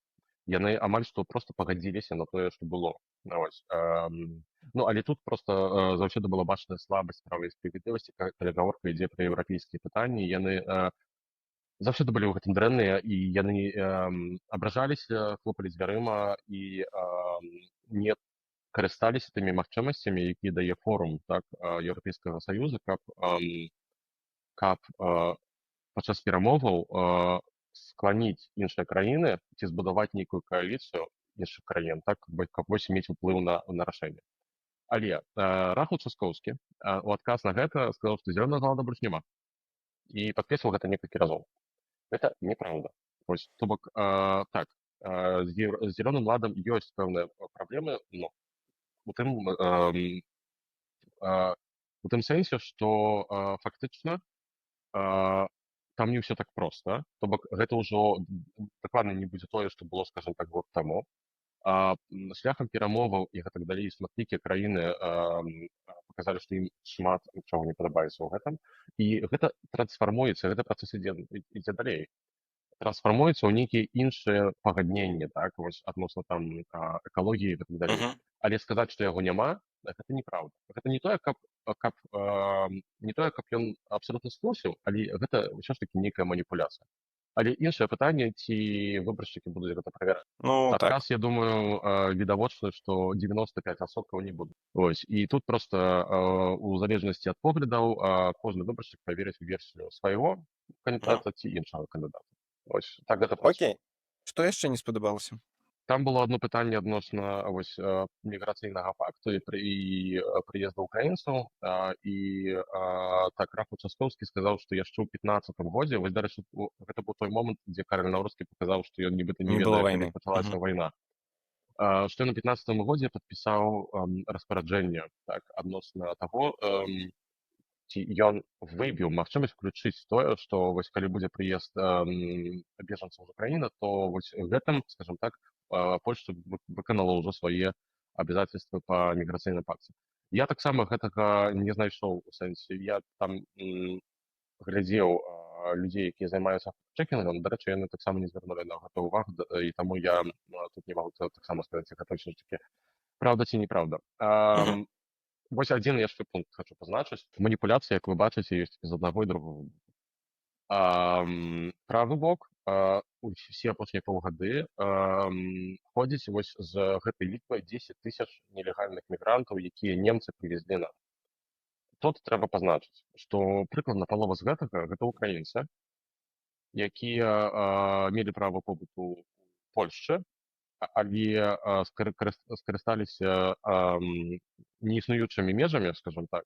Яны амаль што проста пагадзіліся на тое, што было. Вось. Ну, але тут проста заўсёды была бачная слабасць права і справядлівасці, калі гаворка ідзе пра еўрапейскія пытанні, яны заўсёды былі ў гэтым дрэнныя, і яны абражаліся, хлопалі дзвярыма і не карысталіся тымі магчымасцямі, якія дае форум, так, Еўрапейскага Саюза, каб падчас перамоваў скланіць іншыя краіны ці збудаваць нейкую кааліцыю іншых краін, так, каб вось мець уплыў на рашэнне. Але Рахул Часкоўскі у адказ на гэта сказаў, што зялёнага лада больш няма, і падкрэсліў гэта некалькі разоў. Гэта неправда. Вось, то бок, так, з зялёным ладам ёсць пэўныя праблемы, но у тым сэнсе, што фактычна там не ўсё так проста. То бок, гэта ўжо дакладна не будзе тое, што было, скажам так, год таму. Шляхам перамоваў і гэтак далей шматлікія краіны паказалі, што ім шмат чаго не падабаецца ў гэтым. І гэта трансфармуецца, гэты працэс ідзе далей. Трансфармуецца ў нейкія іншыя пагадненні, так, вось, адносна там экалогіі і так далей. Мгм. Але сказаць, што яго няма, гэта неправда. Гэта не тое, каб ён абсалютна струсіў, але гэта ўсё ж такі нейкая маніпуляцыя. Але іншае пытанне, ці выбаршчыкі будуць гэта правяраць. Ну так. Адказ, я думаю, відавочны, што 95% не будуць. Вось, і тут проста у залежнасці ад поглядаў кожны выбаршчык праверыць версію свайго Мгм. кандыдата ці іншага кандыдата. Ось, так гэта працуе. Окей. Што яшчэ не спадабалася? Там было одно пытанне адносна міграцыйнага факту і прыезду украінцаў, і так Рахул Часкоўскі сказаў, што яшчэ ў 15-м годзе, вось, дарэчы, гэта быў той момант, дзе Карл Навроцкі паказаў, што ён нібыта не Не было ведае, калі вайны. пачалася Мгм. вайна. Што ён у 15-м годзе падпісаў распараджэнне, так, адносна таго, ці ён выбіў магчымасць включыць тое, што вось калі будзе прыезд бежанцаў з Украіны, то вось гэтым, скажем так, Польшча выканала ўжо свае абавязацельствы па міграцыйным пакце. Я таксама гэтага не знайшоў у сэнсе. Я там глядзеў людзей, якія займаюцца чэкінгам. Дарэчы, яны таксама не звярнулі на гэта ўвагу, і таму я тут не магу таксама сказаць, гэта ўсё ж такі праўда ці неправда. Мгм. Вось адзін яшчэ пункт хочу пазначыць. Маніпуляцыі, як вы бачыце, ёсць з аднаго і другога. Правы бок усе апошнія паўгады ходзіць вось з гэтай лічбай 10 000 нелегальных мігрантаў, якія немцы прывезлі нам. Тут трэба пазначыць, што прыкладна палова з гэтага гэта ўкраінцы, якія мелі права побыту ў Польшчы, але скарысталіся неіснуючымі межамі, скажем так,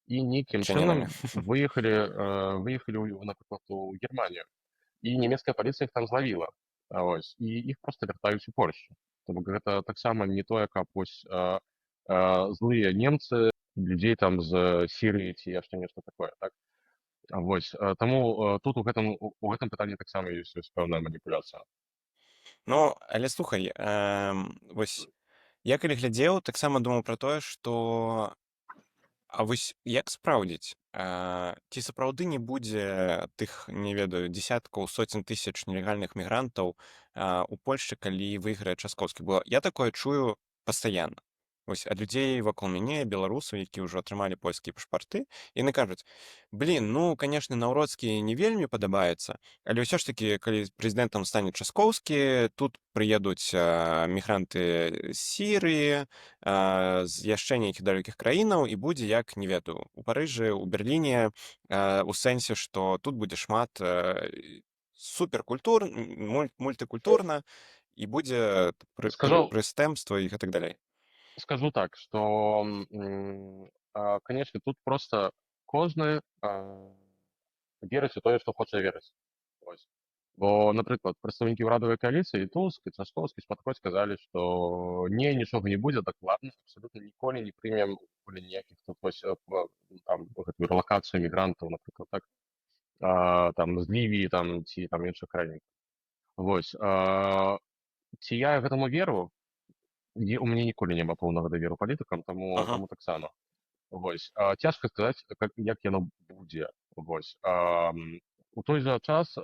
і нейкім Чынінамі. чынам выехалі напрыклад у Германію, і нямецкая паліцыя іх там злавіла. Ось, і іх проста вяртаюць у Польшчу. То бок гэта таксама не тое, каб вось злыя немцы людзей там з Сірыі ці яшчэ нешта такое, так? Вось, таму тут у гэтым пытанні таксама ёсць пэўная маніпуляцыя. Ну, але слухай, вось я калі глядзеў, таксама думаў пра тое, што а вось як спраўдзіць? Ці сапраўды не будзе тых, не ведаю, дзесяткаў, соцень тысяч нелегальных мігрантаў у Польшчы, калі выйграе Часкоўскі? Бо я такое чую пастаянна. Вось ад людзей вакол мяне, беларусаў, які ўжо атрымалі польскія пашпарты, яны кажуць: блін, ну, канешне, Наўроцкі не вельмі падабаецца, але ўсё ж такі, калі прэзідэнтам стане Часкоўскі, тут прыедуць мігранты з Сірыі, з яшчэ нейкіх далёкіх краінаў, і будзе як, не ведаю, у Парыжы, у Берліне, у сэнсе, што тут будзе шмат суперкультур, мультыкультурна, і будзе Скажу, прыстэмства і гэтак далей. скажу так, што, канешне, тут проста кожны верыць у тое, што хоча верыць. Ось. Бо, напрыклад, прадстаўнікі ўрадавай кааліцыі, і Туск, і Часкоўскі, Шпаткоць сказалі, што не, нічога не будзе, дакладна, абсалютна ніколі не прымем ніякіх тут вось там гэтую рэлакацыю мігрантаў, напрыклад, так, там з Лівіі там ці там іншых краін. Вось. Ці я гэтаму веру? У мяне ніколі няма поўнага даверу палітыкам, Ага. таму таксама. Вось. Цяжка сказаць, як яно будзе. Вось. У той жа час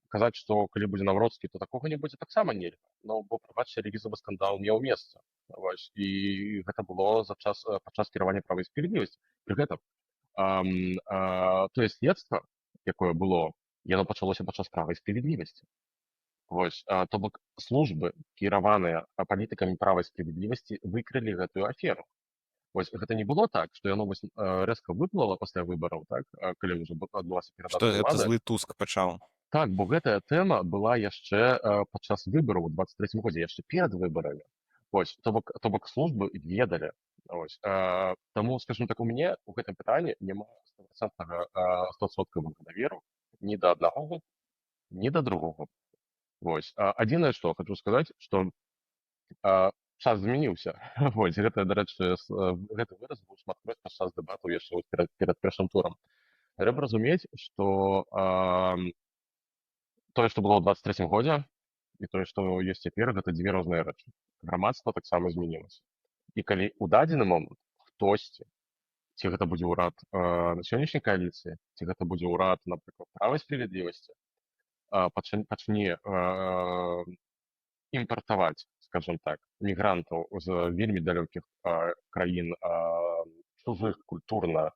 казаць, што калі будзе Наўроцкі, то такога не будзе таксама нельга. Ну, бо, прабачце, візавы скандал меў месца. Вось. І гэта было падчас кіравання Права і справядлівасці. Пры гэтым тое следства, якое было, яно пачалося падчас Права і справядлівасці. Вось, то бок службы, кіраваныя палітыкамі права і справядлівасці, выкрылі гэтую аферу. Вось, гэта не было так, што яно вось рэзка выплыла пасля выбараў, так, калі ўжо адбылася Што перадача гэта ўлады. злы Туск пачаў. Так, бо гэтая тэма была яшчэ падчас выбараў у 23-м годзе, яшчэ перад выбарамі. Вось, то бок службы ведалі. Вось, таму, скажем так, у мяне у гэтым пытанні няма 100% даверу ні да аднаго, ні да другога. Вось. Адзінае, што хочу сказаць, што час змяніўся. Вось, гэта, дарэчы, гэты выраз быў шматкроць падчас дэбатаў яшчэ перад першым турам. Трэба разумець, што тое, што было ў 23-м годзе, і тое, што ёсць цяпер, гэта дзве розныя рэчы. Грамадства таксама змянілася. І калі ў дадзены момант хтосьці, ці гэта будзе ўрад на сённяшняй кааліцыі, ці гэта будзе ўрад, напрыклад, права і справядлівасці, пачне імпартаваць, скажем так, мігрантаў з вельмі далёкіх краін, чужых культурна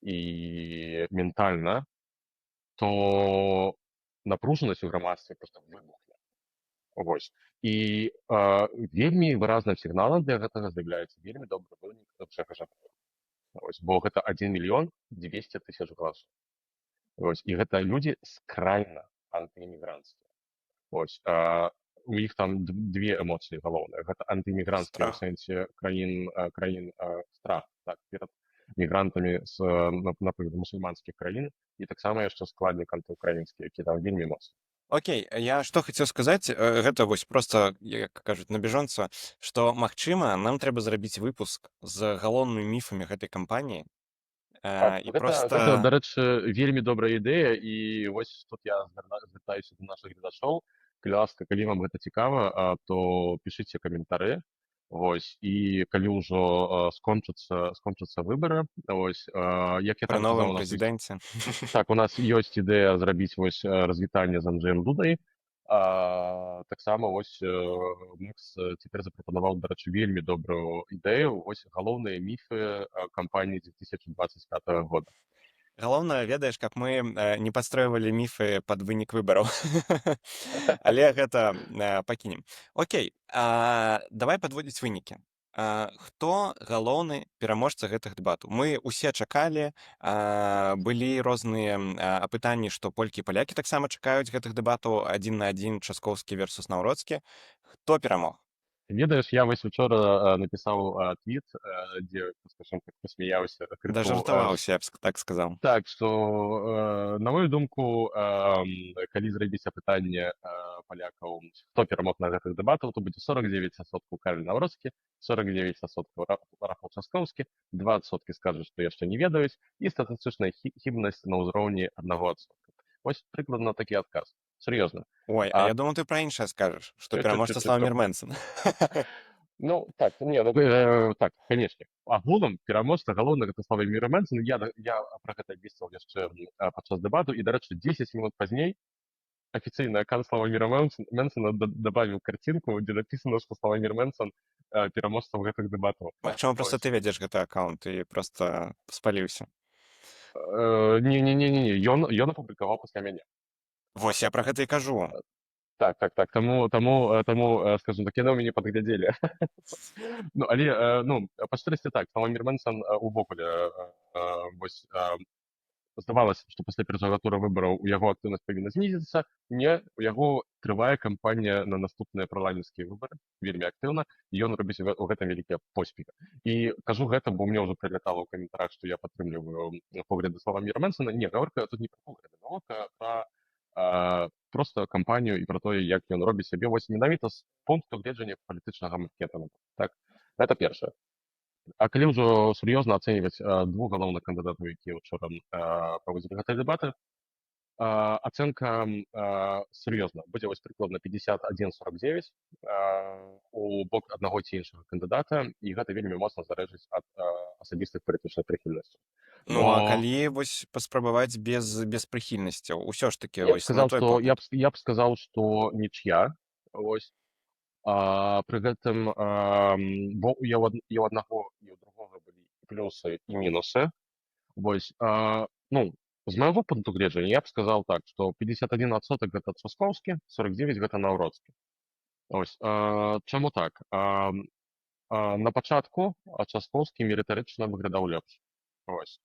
і ментальна, то напружанасць у грамадстве проста выбухне. Вось. І вельмі выразным сігналам для гэтага з'яўляецца вельмі добры вынік ЧХЖП. Вось. Бо гэта 1 200 000 галасоў. Вось. І гэта людзі скрайна антыімігранцкія. Вось. У іх там две эмоцыі галоўныя. Гэта антыімігранцкія ў Страх. сэнсе краін страх, так, перад мігрантамі з, напрыклад, мусульманскіх краін, і таксама яшчэ складнік антыукраінскі, які там вельмі моцны. Окей, я што хацеў сказаць, гэта вось проста, як кажуць, на бяжонца, што, магчыма, нам трэба зрабіць выпуск з галоўнымі міфамі гэтай кампаніі, Так, І гэта, проста дарэчы, вельмі добрая ідэя, і вось тут я звяртаюся да нашых гледачоў. Калі ласка, калі вам гэта цікава, то пішыце каментары. Вось, і калі ўжо скончацца выбары, вось, як я пры там казаў, новым у нас ёсць прэзідэнце. так, у нас ёсць ідэя зрабіць вось развітанне з Анджэем Дудай. Таксама вось Макс цяпер запрапанаваў, дарэчы, вельмі добрую ідэю. Вось галоўныя міфы кампаніі 2025 года. Галоўнае, ведаеш, каб мы не падстройвалі міфы пад вынік выбараў. Але гэта пакінем. Окей, давай падводзіць вынікі. Хто галоўны пераможца гэтых дэбатаў? Мы ўсе чакалі, былі розныя апытанні, што полькі і палякі таксама чакаюць гэтых дэбатаў адзін на адзін часкоўскі versus наўродскі. Хто перамог? Ведаеш, я вось учора напісаў твіт, дзе, скажем так, посмяяўся крыху. Дажартаваўся, я б так сказаў. Так, што, на мою думку, калі зрабіць апытанне палякаў, хто перамог на гэтых дэбатаў, то будзе 49% Кароль Навроцкі, 49% Рафал Часкоўскі, 2% скажуць, што яшчэ не ведаюць, і статыстычная хібнасць на ўзроўні 1%. Вось прыкладна такі адказ. Сур'ёзна. Ой, а я думаў, ты пра іншае скажаш, што пераможца Слаўмір Мэнсон. Ну, так, не, ну, так, канешне. Агулам пераможца галоўны гэта Слаўмір Мэнсон. Я пра гэта абвесціў яшчэ падчас дэбату, і, дарэчы, 10 мінут пазней афіцыйны аккаунт Слаўміра Мэнсона дабавіў карцінку, дзе напісана, што Слаўмір Мэнсон пераможца ў гэтых дэбатаў. Магчыма, проста ты вядзеш гэты аккаунт і проста спаліўся. Не, ён апублікаваў пасля мяне. Вось, я пра гэта і кажу. Так. Таму, скажем так, яны ў мяне падглядзелі. Ну, але, ну, па шчырасці так, Слаўмір Мэнсон увогуле, вось, здавалася, што пасля першага тура выбараў у яго актыўнасць павінна знізіцца. Не, у яго трывае кампанія на наступныя парламенцкія выбары вельмі актыўна, і ён робіць у гэтым вялікія поспехі. І кажу гэта, бо мне ўжо прылятала ў каментарах, што я падтрымліваю погляды Слаўміра Мэнсона. Не, гаворка тут не пра погляды, гаворка пра просто кампанію і пра тое, як ён робіць сябе вось менавіта з пункту гледжання палітычнага маркетынгу. Так, гэта першае. А калі ўжо сур'ёзна ацэньваць двух галоўных кандыдатаў, якія ўчора праводзілі гэтыя дэбаты, ацэнка сур'ёзна будзе вось прыкладна 51-49 у бок аднаго ці іншага кандыдата, і гэта вельмі моцна залежыць ад асабістых палітычных прыхільнасцяў. Ну, а калі вось паспрабаваць без прыхільнасцяў, усё ж такі Я б вось на сказаў, твой што погляд. я б сказаў, што нічия. Вось. Пры гэтым, бо і ў аднаго і ў другога былі плюсы і мінусы. Вось, ну, з майго пункту гледжання я б сказаў так, што 51% гэта Часкоўскі, 49% гэта Наўродскі. Ось, чаму так? На пачатку Часкоўскі рытарычна выглядаў лепш. Ось.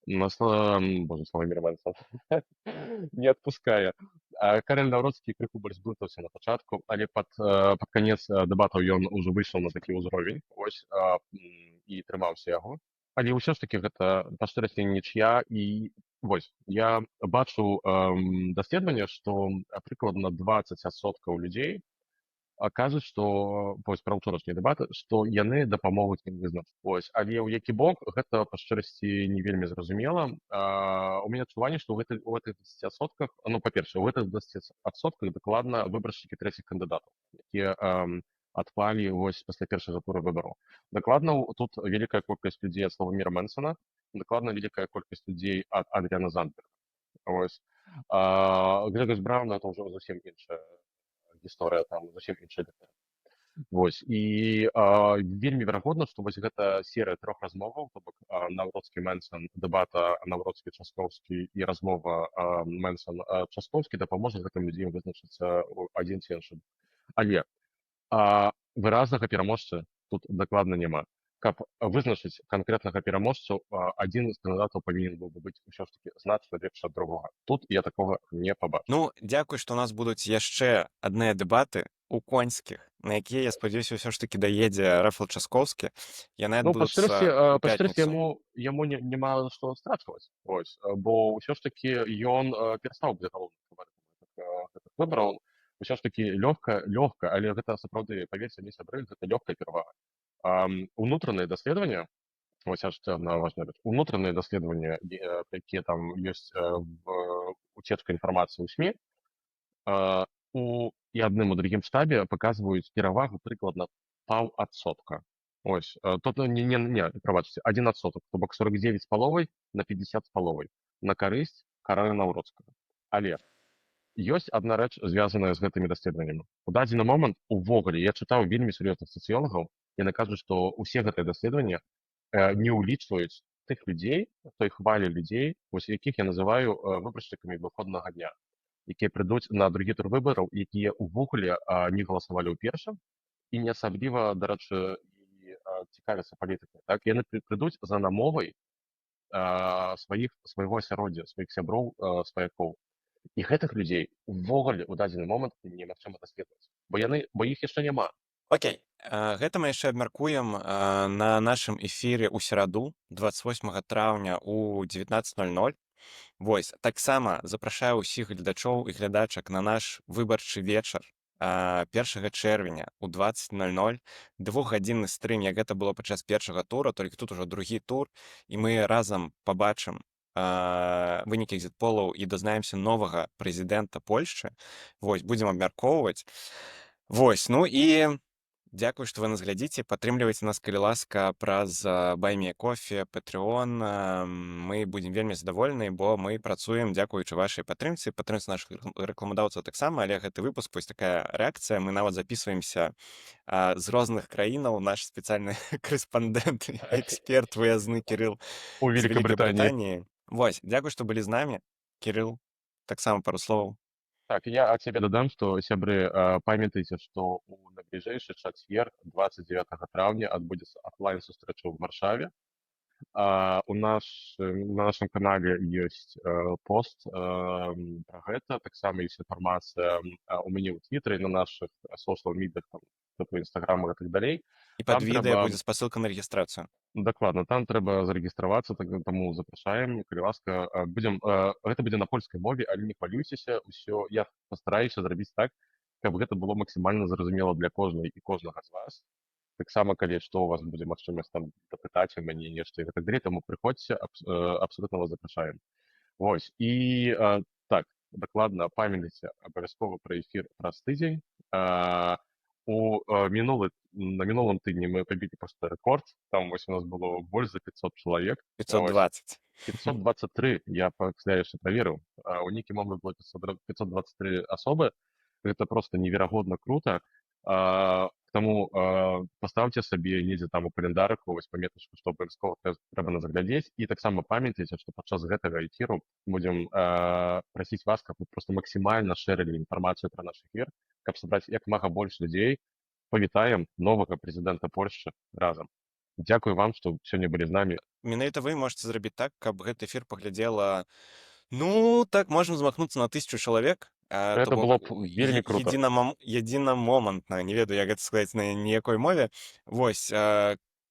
Боже, Слаўмір Мэнсон не адпускае. Кароль Наўродскі крыху больш блытаўся на пачатку, але пад канец дэбатаў ён ужо выйшаў на такі ўзровень, ось, і трымаўся яго. Але ўсё ж такі гэта па шчырасці нічия, і вось, я бачу даследаванне, што прыкладна 20% людзей кажуць, што вось пра ўчорашнія дэбаты, што яны дапамогуць ім вызначыць. Вось, але ў які бок гэта па шчырасці не вельмі зразумела. У мяне адчуванне, што ў гэтых 20%, ну, па-першае, у гэтых 20% дакладна выбаршчыкі трэціх кандыдатаў, якія адпалі вось пасля першага тура выбараў. Дакладна тут вялікая колькасць людзей ад Слаўміра Мэнсона, дакладна вялікая колькасць людзей ад Адріана Зандберга. Вось. Грэгорі Брауна это ўжо зусім іншая гісторыя, там зусім іншая дэталь. Вось, і вельмі верагодна, што вось гэта серыя 3 размоваў, то бок Наўродскі Мэнсон, дэбата Наўродскі Часкоўскі і размова Мэнсон Часкоўскі дапаможа гэтым людзям вызначыцца адзін ці іншы. Але выразнага пераможцы тут дакладна няма. Каб вызначыць канкрэтнага пераможцу, адзін з кандыдатаў павінен быў бы быць усё ж такі значна лепш ад другога. Тут я такога не пабачу. Ну, дзякуй, што ў нас будуць яшчэ адныя дэбаты у конскіх, на якія, я спадзяюся, ўсё ж такі даедзе Рафал Часкоўскі. Яны Ну, па адбудуцца ў шчырасці пятніцу. яму няма што страчваць. Вось, бо ўсё ж такі ён перастаў быць галоўным фаварытам гэтых выбараў. Усё ж такі лёгка, але гэта сапраўды, паверце мне, сябры, гэта лёгкая перавага. Унутраныя даследаванні Вось яшчэ адна важная рэч. Унутраныя даследаванні, якія там ёсць в уцечка інфармацыі ў СМІ, а, і адным і другім штабе паказваюць перавагу прыкладна паўадсотка. Ось, тут прабачце, 1%, то бок 49 з паловай на 50 з паловай на карысць Карла Наўроцкага. Але ёсць адна рэч, звязаная з гэтымі даследаваннямі. У дадзены момант увогуле я чытаў вельмі сур'ёзных сацыёлагаў, яны кажуць, што ўсе гэтыя даследаванні не ўлічваюць тых людзей, той хвалі людзей, вось якіх я называю выбаршчыкамі выходнага дня, якія прыйдуць на другі тур выбараў, якія ўвогуле не галасавалі ў першым і не асабліва, дарэчы, і цікавяцца палітыкай. Так, яны прыйдуць за намовай свайго асяроддзя, сваіх сяброў, сваякоў. І гэтых людзей увогуле ў дадзены момант немагчыма даследаваць, бо іх яшчэ няма. Окей. Гэта мы яшчэ абмяркуем на нашым эфіры ў сераду 28 траўня у 19:00. Вось, таксама запрашаю ўсіх гледачоў і глядачак на наш выбарчы вечар 1 чэрвеня у 20:00, двухгадзінны стрым, як гэта было падчас першага тура, толькі тут ужо другі тур, і мы разам пабачым вынікі экзіт-полаў і дазнаемся новага прэзідэнта Польшчы. Вось, будзем абмяркоўваць. Вось, ну і дзякую, што вы нас глядзіце, падтрымлівайце нас, калі ласка, праз Buy Me a Coffee, Patreon. Мы будзем вельмі задаволены, бо мы працуем дзякуючы вашай падтрымцы нашых рэкламадаўцаў таксама, але гэты выпуск, вось такая рэакцыя, мы нават записываемся з розных краінаў. Наш спецыяльны корэспандэнт, эксперт выязны Кірыл У з Вялікай Великобритании. Брытаніі. Вось, дзякуй, што былі з намі. Кірыл, таксама пару словаў. Так, я от себя додам, что, сябры, памятайте, что у найближэйшы чацвер, 29 траўня, адбудзецца офлайн-сустрэча ў Варшаве. На нашем канале ёсць пост пра гэта, таксама ёсць інфармацыя у мяне ў твіттере, на наших соцсетях, там, типу інстаграмах і так далей. І пад Там відэа трэба будзе спасылка на рэгістрацыю. дакладна, там трэба зарэгістравацца, таму запрашаем, калі ласка. Гэта будзе на польскай мове, але не хвалюйцеся, усё я пастараюся зрабіць так, каб гэта было максімальна зразумела для кожнай і кожнага з вас. Таксама, калі што, у вас будзе магчымасць там дапытаць у мяне нешта і гэтак далей, таму прыходзьце, абсолютна вас запрашаем. Вось, і так, дакладна, памятайце абавязкова пра эфір праз тыдзень. На мінулым тыдні мы пабілі проста рэкорд, там вось у нас было больш за 500 чалавек. 520. 523, я пасля яшчэ праверыў. У нейкі момант было 523 асобы. Гэта проста неверагодна крута. Таму паставце сабе недзе там у календарыку вось паметачку, што абавязкова трэба нас заглядзець. І таксама памятайце, што падчас гэтага эфіру будзем прасіць вас, каб вы проста максімальна шэрылі інфармацыю пра наш эфір, каб сабраць як мага больш людзей. Павітаем новага прэзідэнта Польшчы разам. Дзякую вам, што сёння былі з намі. Менавіта вы можете зрабіць так, каб гэты эфір паглядзела, ну, так, можем змахнуцца на 1000 чалавек. Гэта было б вельмі крута. Единамомантна, не ведаю, як гэта сказаць на ніякой мове. Вось,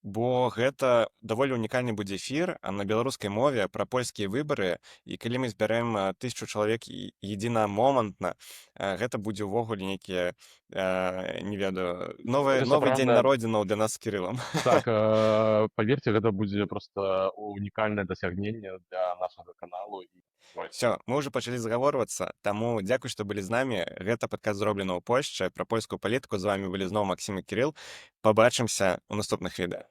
бо гэта даволі унікальны будзе эфір на беларускай мове пра польскія выбары, і калі мы збярэм 1000 чалавек единамомантна, гэта будзе ўвогуле нейкія, не ведаю, новы дзень народзінаў для нас з Кірылам. Так, паверце, гэта будзе проста унікальнае дасягненне для нашага каналу. Все, мы ўжо пачалі загаворвацца, таму дзякуй, што былі з намі. Гэта падкаст зроблена ў Польшчы пра польскую палітыку. З вамі былі зноў Максім і Кірыл. Пабачымся ў наступных відэа.